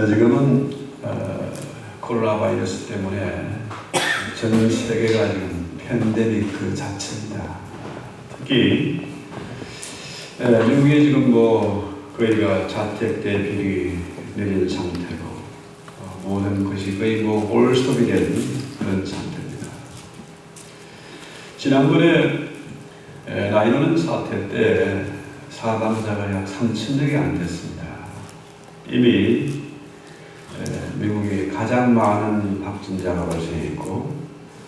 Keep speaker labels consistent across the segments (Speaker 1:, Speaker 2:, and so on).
Speaker 1: 지금은 코로나 바이러스 때문에 전 세계가 지금 팬데믹 그 자체입니다. 특히 미국이 지금 거의가 자택 대비율이 내린 상태로 모든 것이 거의 올스톱이 된 그런 상태입니다. 지난번에 라이너는 사태 때 사망자가 약 3,000명이 안 됐습니다. 이미 미국이 가장 많은 확진자가 발생했고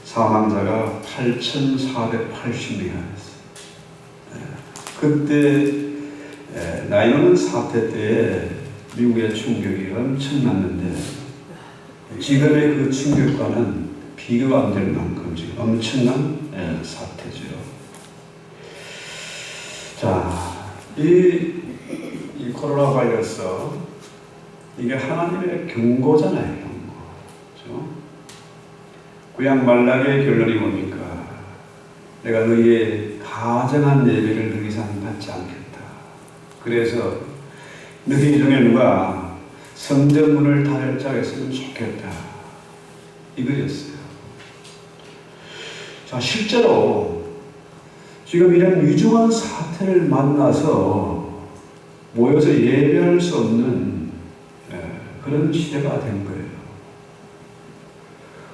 Speaker 1: 사망자가 8,480명이나 됐어요. 그때 라이너는 사태 때 미국의 충격이 엄청났는데 지금의 그 충격과는 비교가 안 될 만큼 지금 엄청난 사태죠. 자, 이 코로나 바이러스 이게 하나님의 경고잖아요. 경고. 그렇죠? 구약 말라기의 결론이 뭡니까? 내가 너희의 가정한 예배를 더 이상 받지 않겠다. 그래서 너희 중에 누가 성전문을 닫을 자가 있으면 좋겠다. 이거였어요. 자, 실제로 지금 이런 위중한 사태를 만나서 모여서 예배할 수 없는 그런 시대가 된 거예요.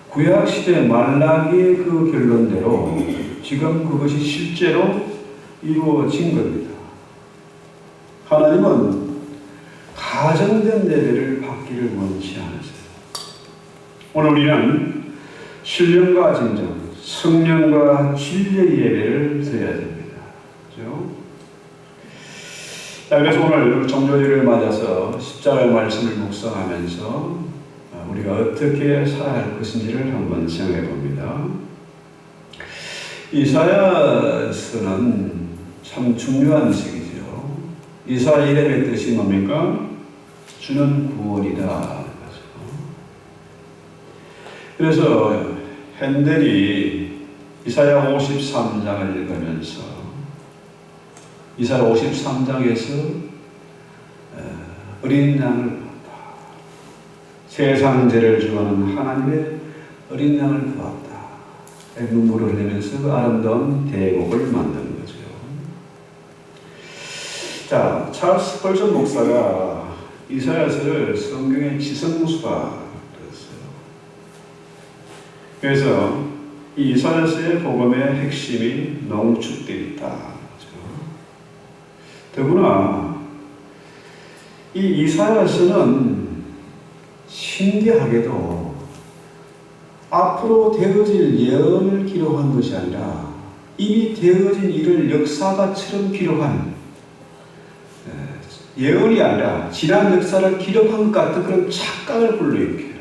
Speaker 1: 구약시대 말라기의 그 결론대로 지금 그것이 실제로 이루어진 겁니다. 하나님은 가정된 예배를 받기를 원치 않으세요. 오늘 우리는 신령과 진정, 성령과 진리의 예배를 드려야 됩니다. 그렇죠? 자, 그래서 오늘 정조주를 맞아서 십자가의 말씀을 묵상하면서 우리가 어떻게 살아야 할 것인지를 한번 생각해 봅니다. 이사야서는 참 중요한 책이죠. 이사야 이름의 뜻이 뭡니까? 주는 구원이다. 그래서 핸델이 이사야 53장을 읽으면서 이사야 53장에서 어린 양을 보았다. 세상 죄를 주하는 하나님의 어린 양을 보았다. 눈물을 흘리면서 그 아름다운 대곡을 만드는 거죠. 자, 찰스 펄전 목사가 이사야서를 성경의 지성수가 그랬어요. 그래서 이 이사야서의 복음의 핵심이 농축되어 있다. 더구나 이 이사야서는 신기하게도 앞으로 되어질 예언을 기록한 것이 아니라 이미 되어진 일을 역사가처럼 기록한 예언이 아니라 지난 역사를 기록한 것 같은 그런 착각을 불러일으켜요.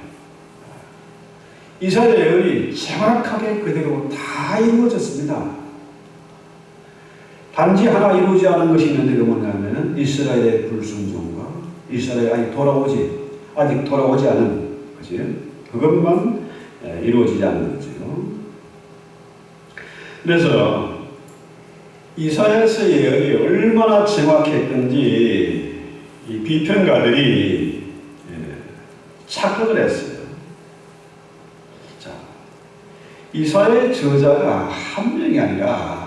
Speaker 1: 이사야 예언이 정확하게 그대로 다 이루어졌습니다. 단지 하나 이루어지지 않은 것이 있는데 그 뭐냐면 이스라엘의 불순종과 이스라엘이 아직 돌아오지 않은 그지? 그것만 이루어지지 않는 거죠. 그래서 이사야서 예언이 얼마나 정확했던지 이 비평가들이 착각을 했어요. 자, 이사야의 저자가 한 명이 아니라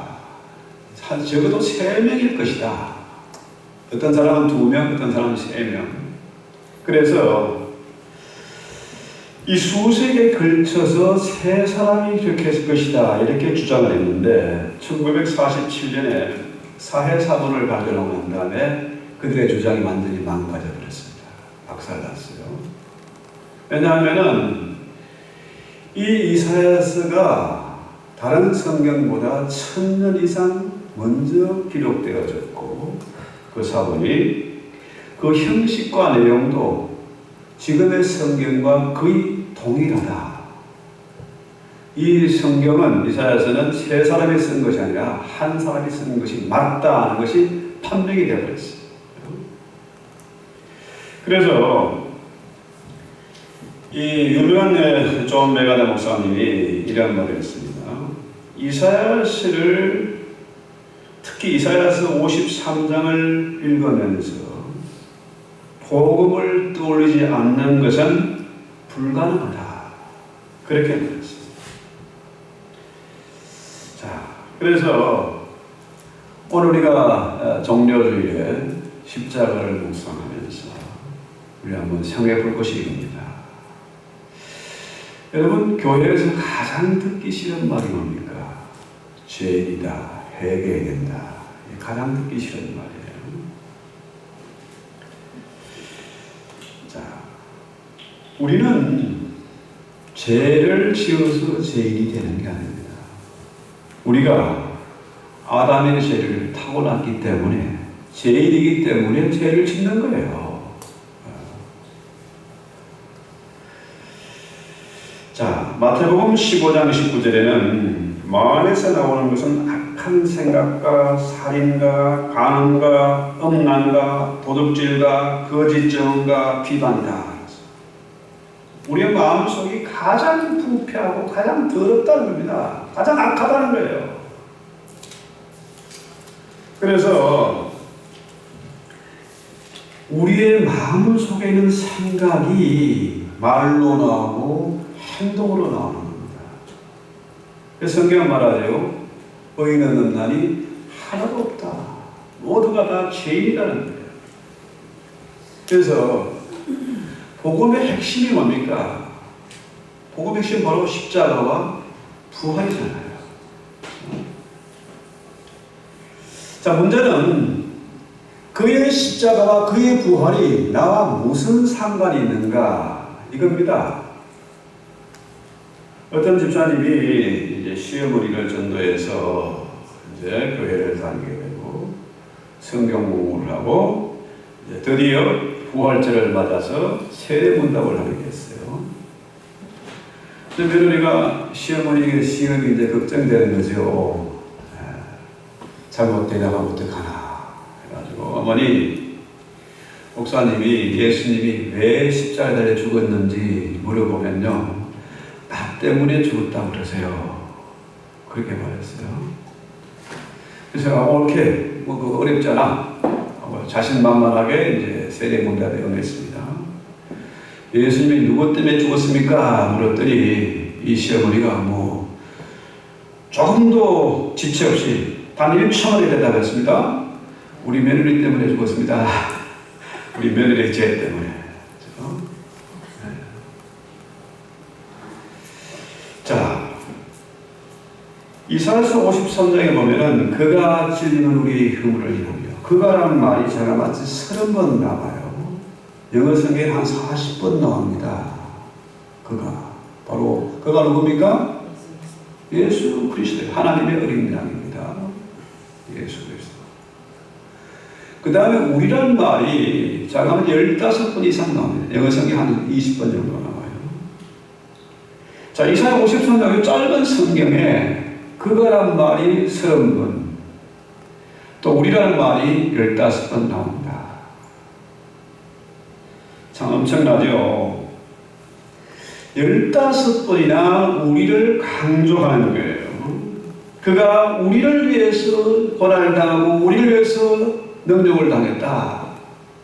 Speaker 1: 적어도 3명일 것이다. 어떤 사람은 2명, 어떤 사람은 3명. 그래서 이 수세기에 걸쳐서 3사람이 기록했을 것이다. 이렇게 주장을 했는데 1947년에 사해사본을 발견하고 난 다음에 그들의 주장이 완전히 망가져 버렸습니다. 박살났어요. 왜냐하면 이 이사야서가 다른 성경보다 1000년 이상 먼저 기록되어졌고 그 사본이 그 형식과 내용도 지금의 성경과 거의 동일하다. 이 성경은 이사야서는 3사람이 쓴 것이 아니라 한 사람이 쓴 것이 맞다 하는 것이 판명이 되어버렸어요. 그래서 이 유명한 존 메가다 목사님이 이런 말을 했습니다. 이사야서를 특히 이사야서 53장을 읽으면서 복음을 떠올리지 않는 것은 불가능하다. 그렇게 말했습니다. 자, 그래서 오늘 우리가 종려주일에 십자가를 묵상하면서 우리 한번 생각해 볼 것이 이겁니다. 여러분, 교회에서 가장 듣기 싫은 말이 뭡니까? 죄인이다, 회개해야 된다. 가장 듣기 싫은 말이에요. 자, 우리는 죄를 지어서 죄인이 되는 게 아닙니다. 우리가 아담의 죄를 타고났기 때문에 죄인이기 때문에 죄를 짓는 거예요. 자, 마태복음 15장 19절에는 마음에서 나오는 것은 악한 생각과 살인과 간음과 음란과 도둑질과 거짓 증언과 비방이다. 우리의 마음속이 가장 부패하고 가장 더럽다는 겁니다. 가장 악하다는 거예요. 그래서 우리의 마음 속에 있는 생각이 말로 나오고 행동으로 나오는 겁니다. 그래서 성경은 말하죠. 의인 없는 날이 하나도 없다. 모두가 다 죄인이라는 거예요. 그래서 복음의 핵심이 뭡니까? 복음의 핵심은 바로 십자가와 부활이잖아요. 자, 문제는 그의 십자가와 그의 부활이 나와 무슨 상관이 있는가? 이겁니다. 어떤 집사님이 이제 시어머니를 전도해서 이제 교회를 다니게 되고 성경 공부를 하고 이제 드디어 부활절을 맞아서 세례문답을 하게 됐어요. 근데 며느리가 시어머니에게 시험이 이제 걱정되는 거죠. 잘못되다가 어떡하나 해가지고 어머니, 목사님이 예수님이 왜 십자가에 달려 죽었는지 물어보면요, 나 때문에 죽었다고 그러세요. 그렇게 말했어요. 그래서 옳게 그거 어렵지 않아. 자신만만하게 이제 세례문답에 응했습니다. 예수님이 누구 때문에 죽었습니까? 물었더니 이 시어머니가 조금도 지체 없이 단 1초만에 대답했습니다. 우리 며느리 때문에 죽었습니다. 우리 며느리의 죄 때문에. 그렇죠? 네. 자, 이사야서 53장에 보면은 그가 찔리는 우리의 흉을 이루며, 그가라는 말이 제가 마치 30번 나와요. 영어 성경에 한 40번 나옵니다. 그가. 바로 그가 누굽니까? 예수 그리스도, 하나님의 어린 양입니다. 예수 그리스도. 그 다음에 우리란 말이 잠깐만 15번 이상 나옵니다. 영어 성경 한 20번 정도 나와요. 자, 이사야 53장의 짧은 성경에 그거란 말이 30번, 또 우리라는 말이 15번 나옵니다. 참 엄청나죠? 15번이나 우리를 강조하는 거예요. 그가 우리를 위해서 고난을 당하고 우리를 위해서 능력을 당했다.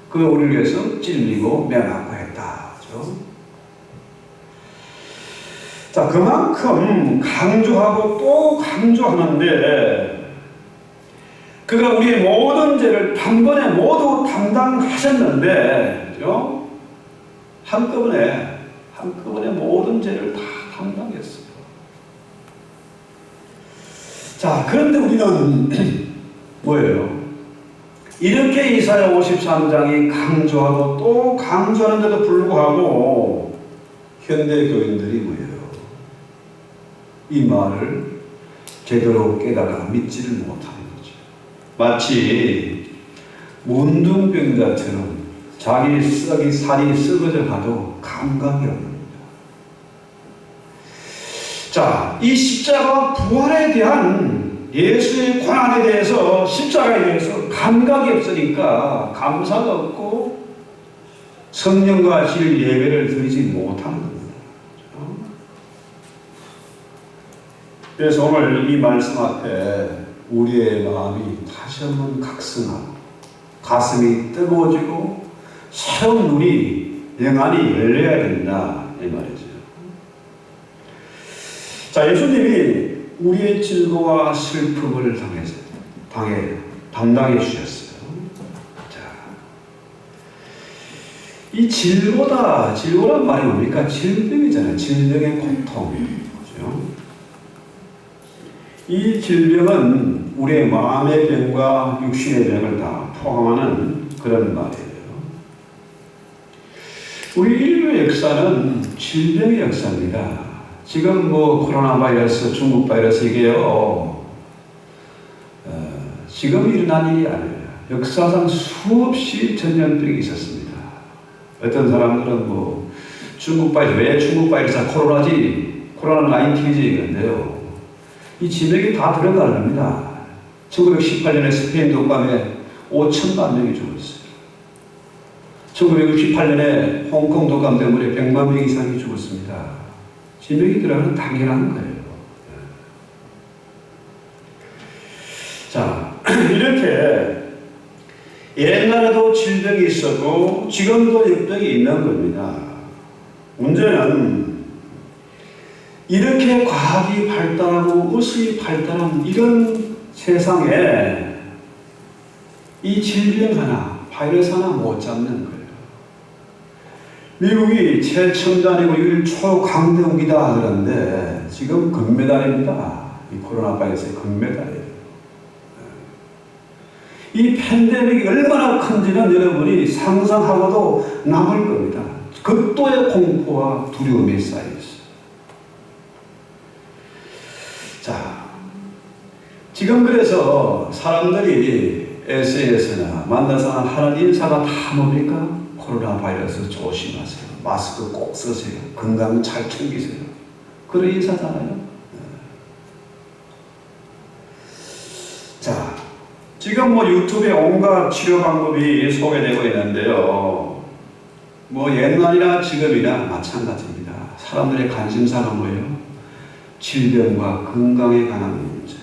Speaker 1: 그가 우리를 위해서 찔리고 매하고 했다. 그렇죠? 자, 그만큼 강조하고 또 강조하는데, 그가 우리의 모든 죄를 단번에 모두 담당하셨는데, 그죠? 한꺼번에 모든 죄를 다 담당했어요. 자, 그런데 우리는 뭐예요? 이렇게 이사야 53장이 강조하고 또 강조하는데도 불구하고 현대 교인들이 뭐예요? 이 말을 제대로 깨달아 믿지를 못하는 거죠. 마치 문둥병자처럼 자기 살이 썩어져 가도 감각이 없는 겁니다. 자, 이 십자가 부활에 대한 예수의 고난에 대해서, 십자가에 대해서 감각이 없으니까 감사가 없고 성령과 질 예배를 드리지 못하는 겁니다. 그래서 오늘 이 말씀 앞에 우리의 마음이 다시 한번 각성하고 가슴이 뜨거워지고 새로운 눈이 영안이 열려야 된다 이 말이죠. 자, 예수님이 우리의 질고와 슬픔을 담당해 주셨어요. 자, 이 질고란 말이 뭡니까? 질병이잖아요. 질병의 고통. 그죠? 이 질병은 우리의 마음의 병과 육신의 병을 다 포함하는 그런 말이에요. 우리 인류의 역사는 질병의 역사입니다. 지금 뭐 코로나 바이러스, 중국 바이러스 이게요, 지금 일어난 일이 아니에요. 역사상 수없이 전염병이 있었습니다. 어떤 사람들은 뭐 중국 바이러스, 왜 중국 바이러스가 코로나 19이지 이건데요. 이 진액이 다 들어가는 겁니다. 1918년에 스페인 독감에 5천만 명이 죽었어요. 1968년에 홍콩 독감 때문에 100만 명 이상이 죽었습니다. 진액이 들어가는 당연한 거예요. 자, 이렇게 옛날에도 질병이 있었고 지금도 역병이 있는 겁니다. 문제는 이렇게 과학이 발달하고 의술이 발달한 이런 세상에 이 질병 하나, 바이러스 하나 못 잡는 거예요. 미국이 최첨단이고 유일 초강대국이다 그러는데 지금 금메달입니다. 이 코로나 바이러스의 금메달이에요. 이 팬데믹이 얼마나 큰지는 여러분이 상상하고도 남을 겁니다. 극도의 공포와 두려움이 쌓여 있어요. 자, 지금 그래서 사람들이 SNS나 만나서 하는 인사가 다 뭡니까? 코로나 바이러스 조심하세요. 마스크 꼭 쓰세요. 건강 잘 챙기세요. 그런 인사잖아요. 자, 지금 뭐 유튜브에 온갖 치료 방법이 소개되고 있는데요. 뭐 옛날이나 지금이나 마찬가지입니다. 사람들의 관심사가 뭐예요? 질병과 건강에 관한 문제.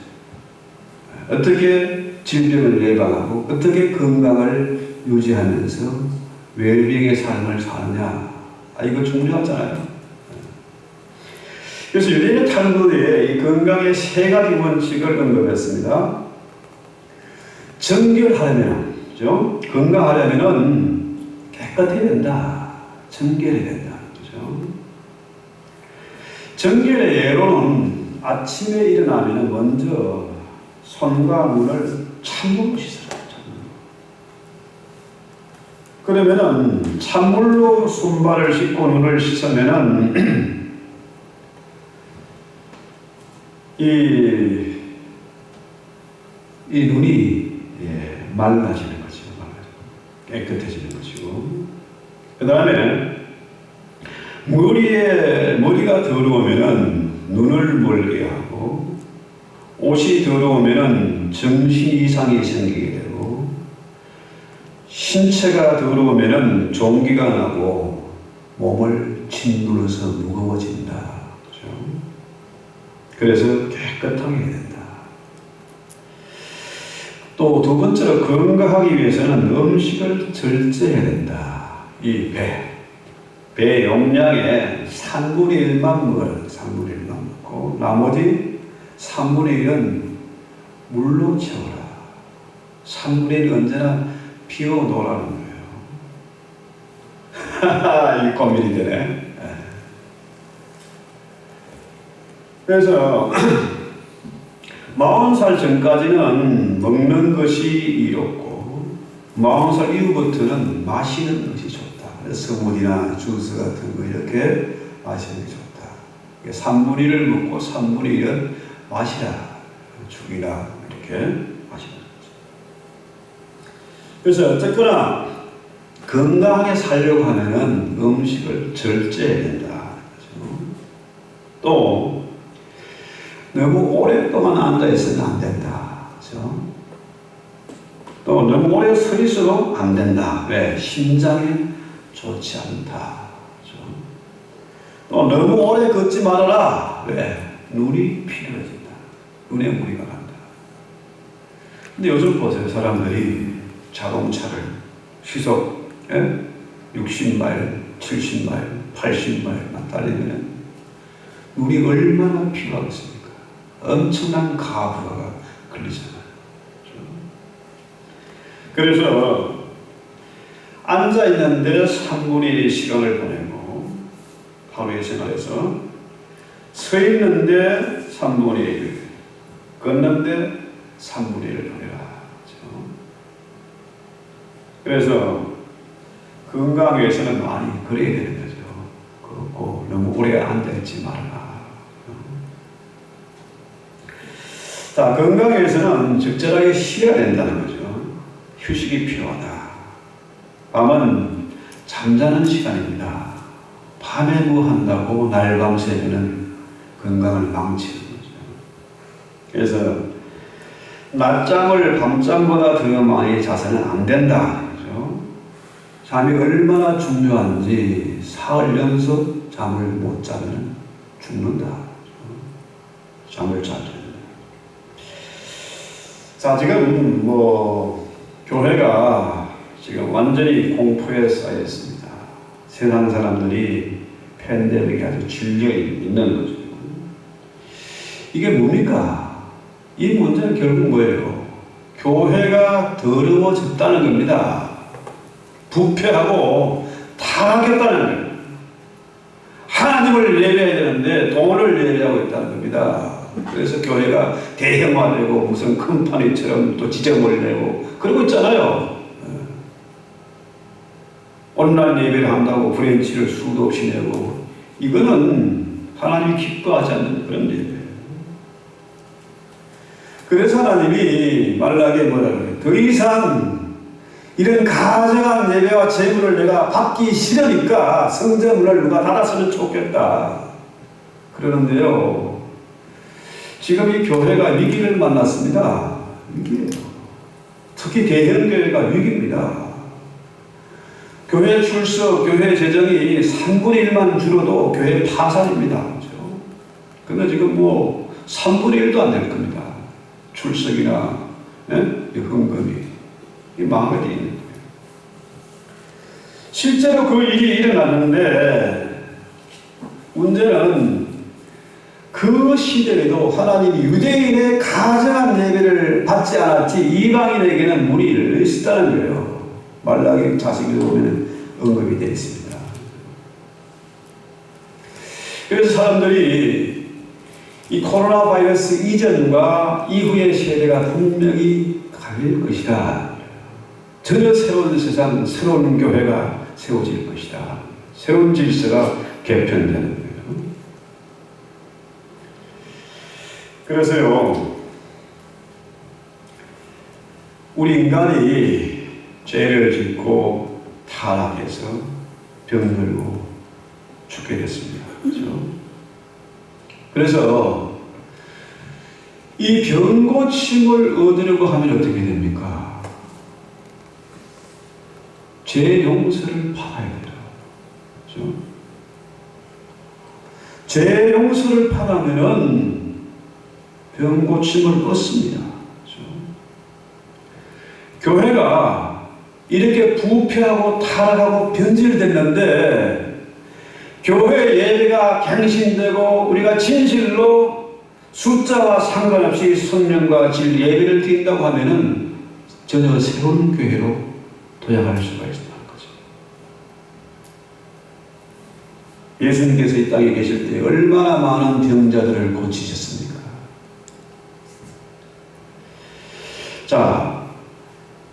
Speaker 1: 어떻게 질병을 예방하고 어떻게 건강을 유지하면서 웰빙의 삶을 사느냐. 이거 중요하잖아요. 그래서 유대인의 탈무드에 이 건강의 세 가지 원칙을 언급했습니다. 정결하려면, 그죠? 건강하려면은 깨끗해야 된다. 정결해야 된다. 그죠? 정결의 예로는 아침에 일어나면 먼저 손과 눈을 찬물로 씻어라. 그러면은 찬물로 손발을 씻고 눈을 씻으면은 이 눈이 맑아지는 거죠. 깨끗해지는 것이고. 그 다음에 머리가 더러우면은 눈을 멀게 하고, 옷이 더러우면은 정신 이상이 생기게 되고, 신체가 더러우면은 종기가 나고 몸을 짓눌러서 무거워진다. 그렇죠? 그래서 깨끗하게 해야 된다. 또 두 번째로 건강하기 위해서는 음식을 절제해야 된다. 이 배 용량의 3분의 1만 먹어라. 3분의 1만 먹고 나머지 3분의 1은 물로 채워라. 3분의 1은 언제나 비워놓으라는 거예요. 이 고민이 되네. 그래서 40살 전까지는 먹는 것이 이롭고 40살 이후부터는 마시는 것이 좋다. 스무디나 주스 같은 거 이렇게 마시는 게 좋다. 3분의 1을 먹고 3분의 1은 마시라. 죽이라. 이렇게 마시는 거죠. 그래서 어쨌거나 건강하게 살려고 하면은 음식을 절제해야 된다. 그렇죠? 또 너무 오랫동안 앉아있으면 안 된다. 그렇죠? 또 너무 오래 서 있어도 안 된다. 왜? 심장에 좋지 않다. 그렇죠? 또 너무 오래 걷지 말아라. 왜? 눈이 피로해진다. 눈에 무리가 간다. 근데 요즘 보세요. 사람들이 자동차를 시속 60마일, 70마일, 80마일만 달리면 우리 얼마나 필요하겠습니까? 엄청난 가부가 걸리잖아요. 그래서 앉아있는데 3분의 1의 시간을 보내고 하루의 생활에서 서 있는데 3분의 1, 걷는데 3분의 1을 보내라. 그래서 건강을 위해서는 많이 걸어야 되는 거죠. 걷고 너무 오래 앉아있지 말아라. 자, 건강을 위해서는 적절하게 쉬어야 된다는 거죠. 휴식이 필요하다. 밤은 잠자는 시간입니다. 밤에 뭐 한다고 날밤 새면은 건강을 망치는 거죠. 그래서 낮잠을 밤잠보다 더 많이 자서는 안 된다. 그렇죠? 잠이 얼마나 중요한지 사흘 연속 잠을 못 자면 죽는다. 그렇죠? 잠을 자야 된다. 자, 지금 교회가 지금 완전히 공포에 쌓여 있습니다. 세상 사람들이 팬데믹에 아주 질려 있는 거죠. 이게 뭡니까? 이 문제는 결국 뭐예요? 교회가 더러워졌다는 겁니다. 부패하고 타락했다는 거예요. 하나님을 예배해야 되는데 돈을 예배하고 있다는 겁니다. 그래서 교회가 대형화되고 무슨 컴퍼니처럼 또 지정을 내고 그러고 있잖아요. 온라인 예배를 한다고 브랜치를 수도 없이 내고 이거는 하나님이 기뻐하지 않는 그런 예배예요. 그래서 하나님이 말라기에 뭐라 그래요? 더 이상 이런 가정한 예배와 제물을 내가 받기 싫으니까 성전문을 누가 닫았으면 좋겠다. 그러는데요. 지금 이 교회가 위기를 만났습니다. 위기예요. 특히 대형교회가 위기입니다. 교회 출석, 교회 재정이 3분의 1만 줄어도 교회 파산입니다. 그렇죠? 근데 지금 3분의 1도 안 될 겁니다. 출석이나, 헌금이. 이 망하게 되어 있는 거예요. 실제로 그 일이 일어났는데, 문제는 그 시대에도 하나님이 유대인의 가정한 예배를 받지 않았지, 이방인에게는 문의를 했다는 거예요. 말라기 자세히 보면 언급이 되어 있습니다. 그래서 사람들이 이 코로나 바이러스 이전과 이후의 세대가 분명히 갈릴 것이다. 전혀 새로운 세상, 새로운 교회가 세워질 것이다. 새로운 질서가 개편되는 거예요. 그래서요, 우리 인간이 죄를 짓고 타락해서 병들고 죽게 됐습니다. 그렇죠? 그래서 이 병 고침을 얻으려고 하면 어떻게 됩니까? 죄 용서를 받아야 돼요. 그렇죠? 죄 용서를 받으면은 병 고침을 얻습니다. 그렇죠? 교회가 이렇게 부패하고 타락하고 변질됐는데 교회 예배가 갱신되고 우리가 진실로 숫자와 상관없이 성령과 진리 예배를 드린다고 하면은 전혀 새로운 교회로 도약할 수가 있다는 거죠. 예수님께서 이 땅에 계실 때 얼마나 많은 병자들을 고치셨습니까? 자,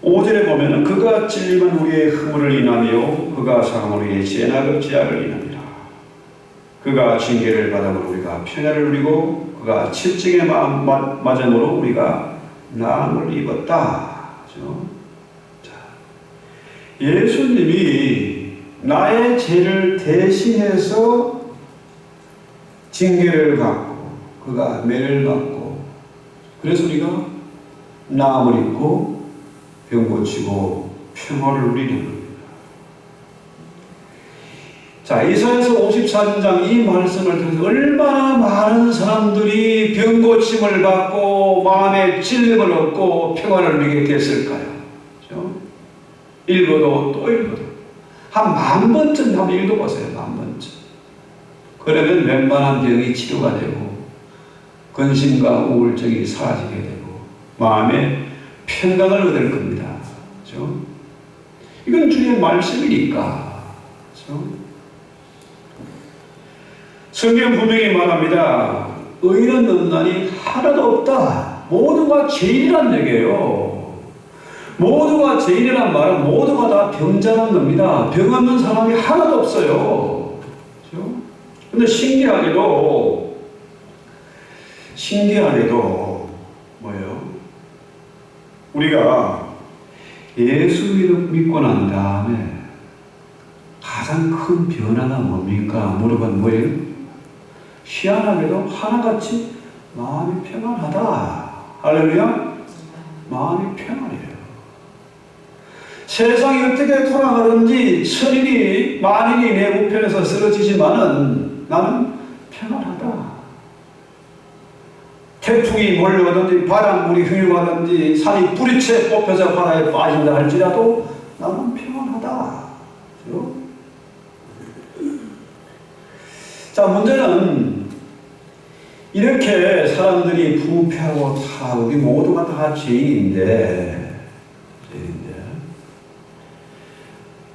Speaker 1: 5절에 보면은 그가 찔림은 우리의 허물을 인하며 그가 상함으로 우리의 죄악을 인합니다. 그가 징계를 받음으로 우리가 평안을 누리고 그가 채찍에 맞음으로 우리가 나음을 입었다. 그렇죠? 자, 예수님이 나의 죄를 대신해서 징계를 받고 그가 매를 받고 그래서 우리가 나음을 입고 병 고치고 평화를 누리는 겁니다. 자, 이사야서 54장 이 말씀을 통해서 얼마나 많은 사람들이 병 고침을 받고 마음의 찔림을 얻고 평화를 누리게 됐을까요? 그렇죠? 읽어도 또 읽어도 한 10,000번쯤 한번 읽어보세요. 10,000번쯤. 그러면 웬만한 병이 치료가 되고 근심과 우울증이 사라지게 되고 마음에 평강을 얻을 겁니다. 그렇죠? 이건 주의 말씀이니까. 그렇죠? 성경 분명히 말합니다. 의인은 없나니 하나도 없다. 모두가 죄인이란 얘기예요. 모두가 죄인이란 말은 모두가 다 병자란 겁니다. 병 없는 사람이 하나도 없어요. 그렇죠? 근데 신기하게도 뭐예요? 우리가 예수 믿고 난 다음에 가장 큰 변화가 뭡니까? 물어본 뭐예요? 희한하게도 하나같이 마음이 평안하다. 할렐루야? 마음이 평안해요. 세상이 어떻게 돌아가든지 천인이 만인이 내 우편에서 쓰러지지만은 나는 평안하다. 태풍이 몰려오든지 바람물이 휘황하든지 산이 뿌리채 뽑혀서 바다에 빠진다 할지라도 나는 평안하다. 그렇죠? 자, 문제는 이렇게 사람들이 부패하고 다 우리 모두가 다 죄인인데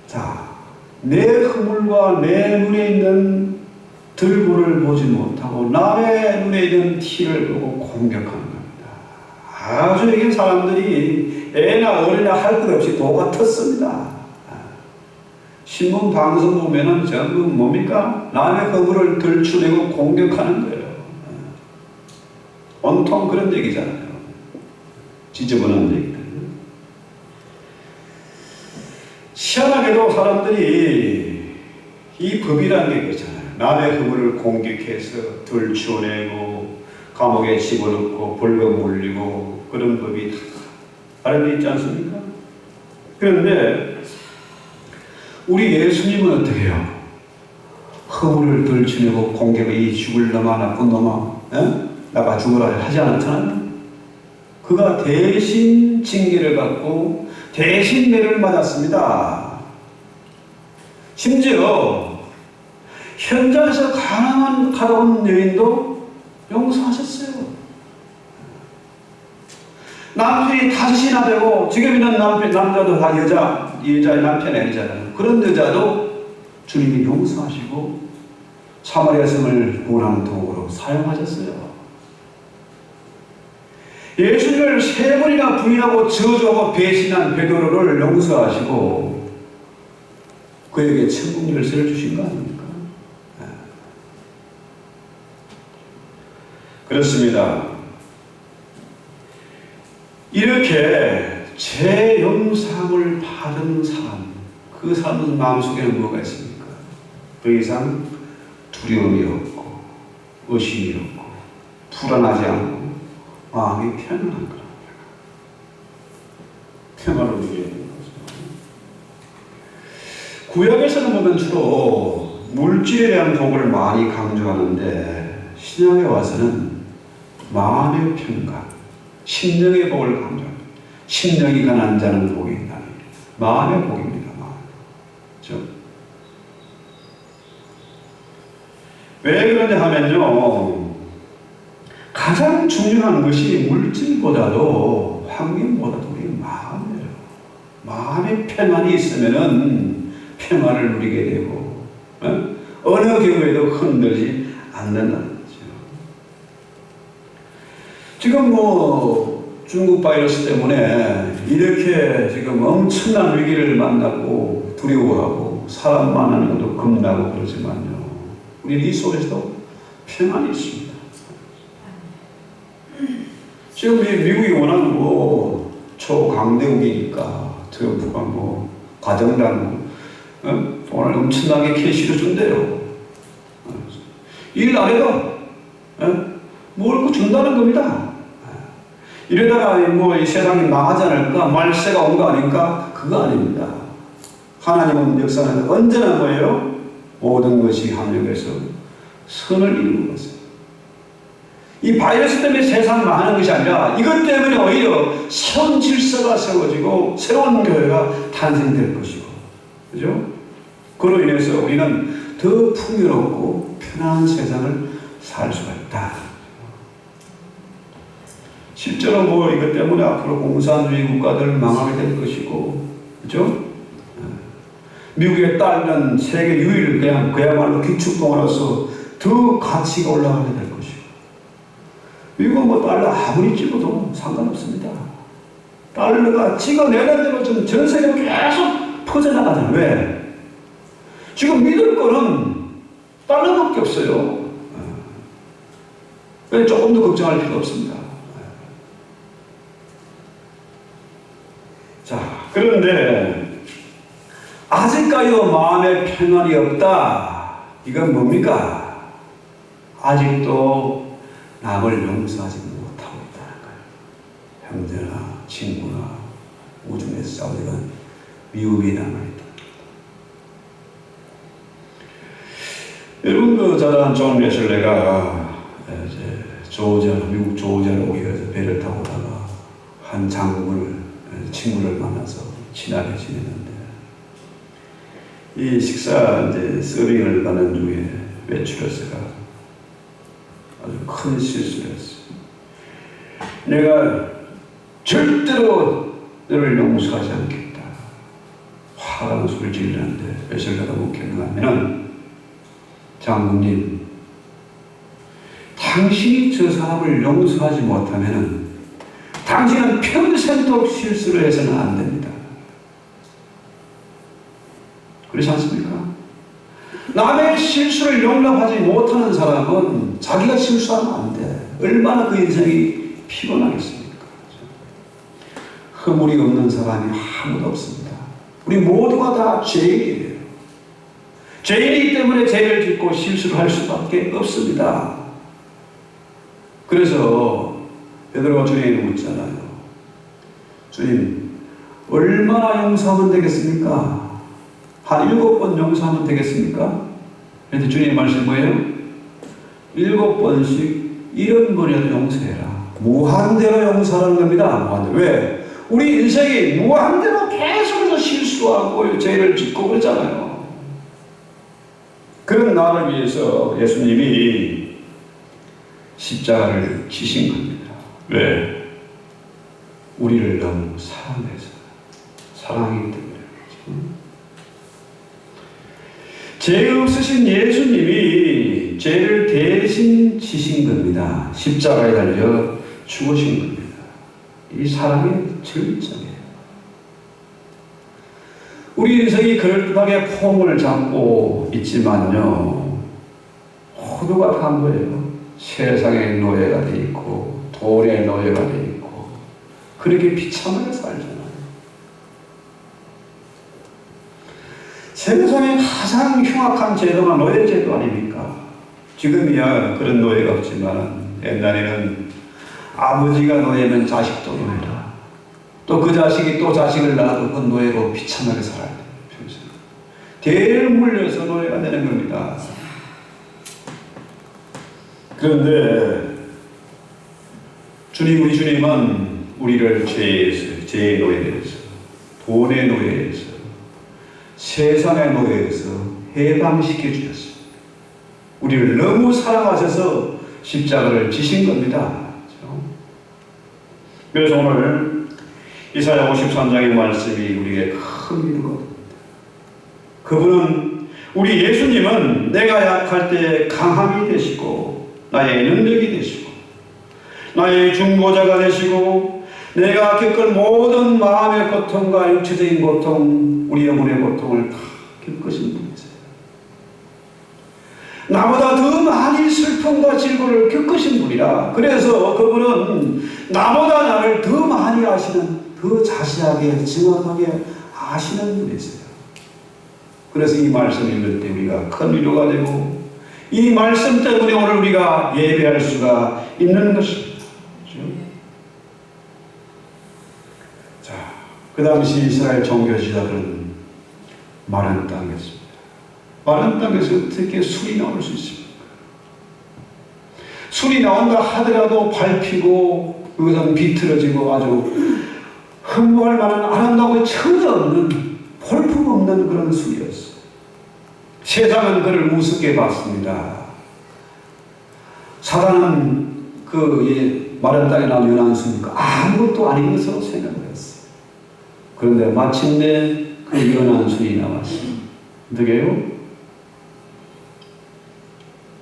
Speaker 1: 자, 내 허물과 내 눈에 있는 들보를 보지 못하고 남의 눈에 있는 티를 보고 공격하는 겁니다. 아주 이게 사람들이 애나 어리나 할 것 없이 도가 텄습니다. 신문 방송 보면은 전부 뭡니까? 남의 허물을 들추내고 공격하는 거예요. 온통 그런 얘기잖아요. 지저분한 얘기들. 희한하게도 사람들이 이 법이라는 게 그렇잖아요. 남의 허물을 공격해서 들추어내고 감옥에 집어넣고 벌금 물리고 그런 법이 다 알아져 있지 않습니까? 그런데 우리 예수님은 어떻게 해요? 허물을 들추내고 공격을 이 죽을 놈아 나쁜 놈아 나가 죽으라 하지 않았잖아요. 그가 대신 징계를 받고 대신 매를 맞았습니다. 심지어 현장에서 가난한 여인도 용서하셨어요. 남편이 5이나 되고 지금 있는 남자도 다 여자의 남편이 아니잖아요. 그런 여자도 주님이 용서하시고 사마리아 성을 구원하는 도구로 사용하셨어요. 예수님을 3번이나 부인하고 저주하고 배신한 베드로를 용서하시고 그에게 천국 열쇠를 주신 거 아닙니까? 그렇습니다. 이렇게 죄 용서를 받은 사람, 그 사람은 마음속에는 뭐가 있습니까? 더 이상 두려움이 없고 의심이 없고 불안하지 않고 마음이 편안한 거랍니다. 평화를 누리게 되는 거죠. 구약에서는 보면 주로 물질에 대한 복을 많이 강조하는데 신약에 와서는 마음의 평강, 심령의 복을 강조합니다. 심령이 가난한 자는 복이 있나니 마음의 복입니다. 마음. 그렇죠? 왜 그러냐 하면요, 가장 중요한 것이 물질보다도 환경보다도 우리 마음이에요. 마음의 평안이 있으면은 평안을 누리게 되고 어느 경우에도 흔들리지 않는다는 거죠. 지금 중국 바이러스 때문에 이렇게 지금 엄청난 위기를 만나고 두려워하고 사람 만나는 것도 겁나고 그러지만요, 우리 이 속에서도 평안이 있습니다. 지금 미국이 워낙 초강대국이니까 트럼프가 가정당 돈을 엄청나게 캐시로 준대요. 일 안 해도 뭘 준다는 겁니다. 이러다가 이 세상이 망하지 않을까, 말세가 온 거 아닐까? 그거 아닙니다. 하나님은 역사는 언제나 뭐예요? 모든 것이 합력해서 선을 이루는 것을. 이 바이러스 때문에 세상 망하는 것이 아니라 이것 때문에 오히려 새로운 질서가 세워지고 새로운 교회가 탄생될 것이고, 그죠? 그로 인해서 우리는 더 풍요롭고 편안한 세상을 살 수가 있다. 실제로 뭐 이것 때문에 앞으로 공산주의 국가들 망하게 될 것이고, 그죠? 미국의 달러는 세계 유일 그야말로 기축통화로서 더 가치가 올라가게 될 것이고, 미국은 뭐 달러 아무리 찍어도 상관없습니다. 달러가 찍어내는 대로 전 세계로 계속 퍼져나가잖아요. 왜? 지금 믿을 거는 달러밖에 없어요. 왜 조금 더 걱정할 필요 없습니다. 자, 그런데 아직까지도 마음에 평안이 없다. 이건 뭡니까? 아직도 남을 용서하지 못하고 있다는 거예요. 형제나 친구나 우중에서 싸우던 미움이 남아있다. 여러분, 잘 아는 존 웨슬레가 미국 조지아로 오기 위해서 배를 타고 다가 한 친구를 만나서 친하게 지냈는데, 이 식사 서빙을 가는 중에 웨트레스가 아주 큰 실수를 했어요. 내가 절대로 너를 용서하지 않겠다. 화가 나는 소리를 지르는데 웨슬레가 묻게 하면은, 장군님, 당신이 저 사람을 용서하지 못하면은 당신은 평생도 실수를 해서는 안 됩니다. 그렇지 않습니까? 남의 실수를 용납하지 못하는 사람은 자기가 실수하면 안 돼. 얼마나 그 인생이 피곤하겠습니까? 허물이 없는 사람이 아무도 없습니다. 우리 모두가 다 죄인이에요. 죄인이기 때문에 죄를 짓고 실수를 할 수밖에 없습니다. 그래서 베드로가 주님에게 묻잖아요. 주님, 얼마나 용서하면 되겠습니까? 한 7번 용서하면 되겠습니까? 그런데 주님의 말씀이 뭐예요? 7번씩 70번이라도 용서해라. 무한대로 용서하는 겁니다. 무한대로. 왜? 우리 인생이 무한대로 계속해서 실수하고 죄를 짓고 그러잖아요. 그런 나를 위해서 예수님이 십자가를 지신 겁니다. 왜? 우리를 너무 사랑해서. 사랑이기 때문에. 죄 없으신 예수님이 죄를 대신 지신 겁니다. 십자가에 달려 죽으신 겁니다. 이 사랑의 절정이에요. 우리 인생이 그럴듯하게 폼을 잡고 있지만요, 모두가 다 뭐예요? 세상의 노예가 돼 있고 돈의 노예가 돼 있고 그렇게 비참하게 살잖아요. 세상의 가장 흉악한 제도가 노예제도 아닙니까? 지금이야 그런 노예가 없지만 옛날에는 아버지가 노예면 자식도 노예라. 또 그 자식이 또 자식을 낳아도 그 노예로 비참하게 살아야 돼요. 대를 물려서 노예가 되는 겁니다. 그런데 우리 주님은 우리를 죄의 노예에서, 돈의 노예에서, 세상의 노예에서 해방시켜 주셨습니다. 우리를 너무 사랑하셔서 십자가를 지신 겁니다. 그래서 오늘 이사야 53장의 말씀이 우리에게 큰 위로가 됩니다. 그분은, 우리 예수님은 내가 약할 때 강함이 되시고 나의 능력이 되시고 나의 중보자가 되시고 내가 겪을 모든 마음의 고통과 육체적인 고통, 우리 영혼의 고통을 다 겪으신 분이세요. 나보다 더 많이 슬픔과 질고를 겪으신 분이라. 그래서 그분은 나보다 나를 더 많이 아시는, 더 자세하게 정확하게 아시는 분이세요. 그래서 이 말씀 읽을 때 우리가 큰 위로가 되고 이 말씀 때문에 오늘 우리가 예배할 수가 있는 것입니다. 그렇죠? 자, 그 당시 이스라엘 종교 지도자들은 마른 땅이었습니다. 마른 땅에서 어떻게 술이 나올 수 있습니까? 술이 나온다 하더라도 밟히고 그것은 비틀어지고 아주 흠모할 만한 아름다움이 전혀 없는, 볼품 없는 그런 술이었어요. 세상은 그를 우습게 봤습니다. 사단은 마른 땅에 나온 연한수니까 아무것도 아닌 것으로 생각을 했어요. 그런데 마침내 그 연한수이 나왔어요. 어떻게요?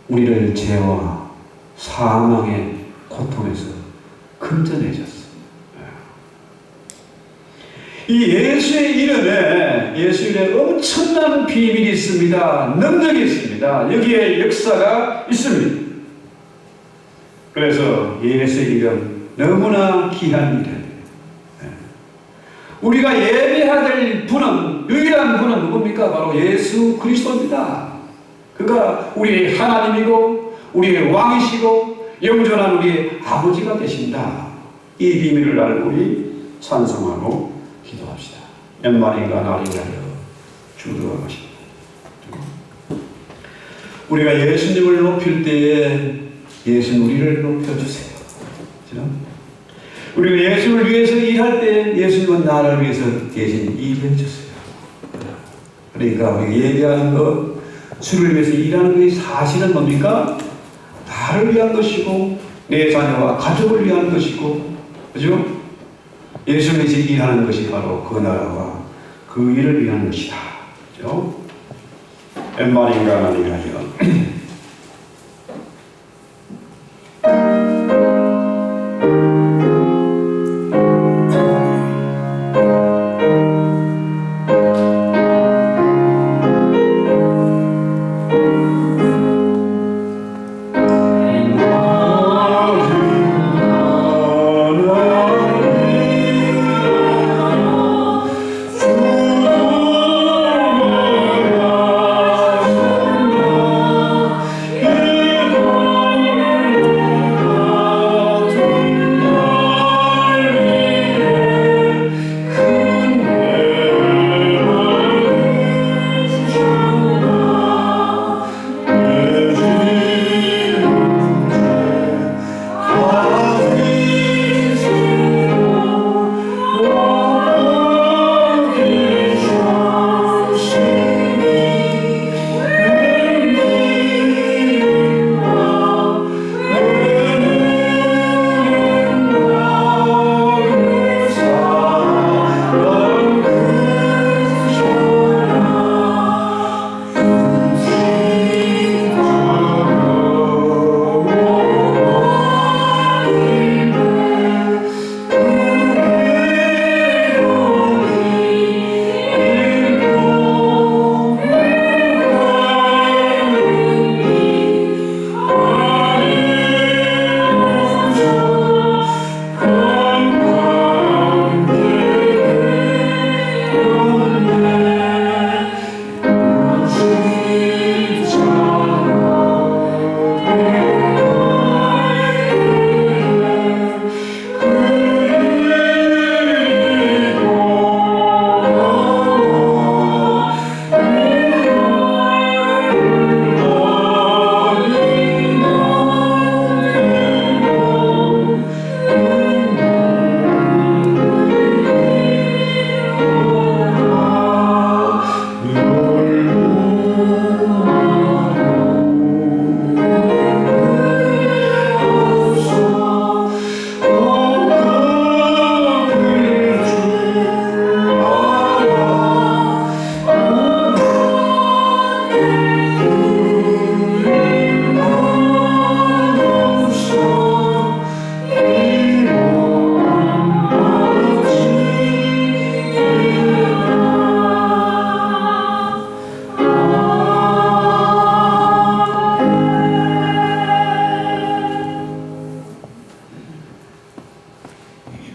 Speaker 1: 우리를 죄와 사망의 고통에서 건져내셨어요. 이 예수의 이름에 엄청난 비밀이 있습니다. 능력이 있습니다. 여기에 역사가 있습니다. 그래서 예수의 이름 너무나 귀한 이름. 우리가 예배해야 될 분은, 유일한 분은 누굽니까? 바로 예수 그리스도입니다. 그가 우리의 하나님이고 우리의 왕이시고 영존한 우리의 아버지가 되신다. 이 비밀을 알고 우리 찬송하고 기도합시다. 연말인가 날인가 주도하십니다. 우리가 예수님을 높일 때에 예수님 우리를 높여주세요. 그렇죠? 우리가 예수를 위해서 일할 때 예수님은 나를 위해서 대신 일해주세요. 그러니까 우리가 예배하는 것, 주를 위해서 일하는 것이 사실은 뭡니까? 나를 위한 것이고 내 자녀와 가족을 위한 것이고, 그죠? 예수를 위해서 일하는 것이 바로 그 나라와 그 일을 위한 것이다. 그죠? 웬말인가 아니가요.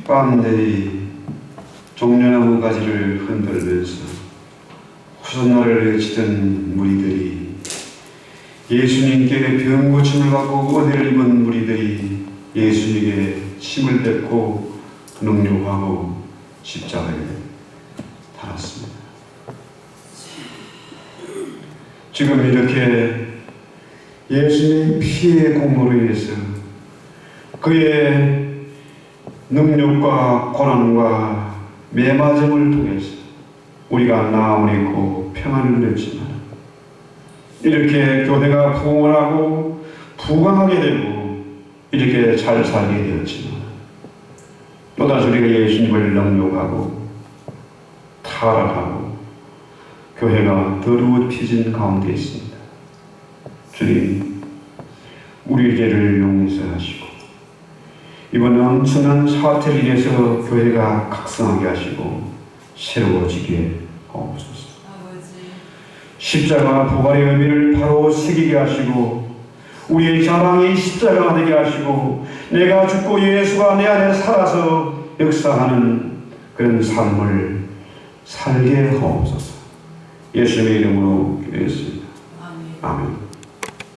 Speaker 1: 밤들이 종려나무 가지를 흔들면서 호산나를 외치던 무리들이, 예수님께 병 고침을 받고 은혜를 입은 무리들이 예수님에게 침을 뱉고 능욕하고 십자가에 달았습니다. 지금 이렇게 예수님의 피의 공로로 인해서 그의 능력과 고난과 매맞음을 통해서 우리가 나음을 입고 평안을 누렸지만, 이렇게 교회가 부흥하고 부강하게 되고 이렇게 잘 살게 되었지만 또다시 우리가 예수님을 능욕하고 타락하고 교회가 더러워지진 가운데 있습니다. 주님, 우리 죄를 용서하시고 이번 엄청난 사태를 인해서 교회가 각성하게 하시고 새로워지게 하옵소서. 십자가 부활의 의미를 바로 새기게 하시고 우리의 자랑이 십자가가 되게 하시고 내가 죽고 예수가 내 안에 살아서 역사하는 그런 삶을 살게 하옵소서. 예수님의 이름으로 기도했습니다. 아멘.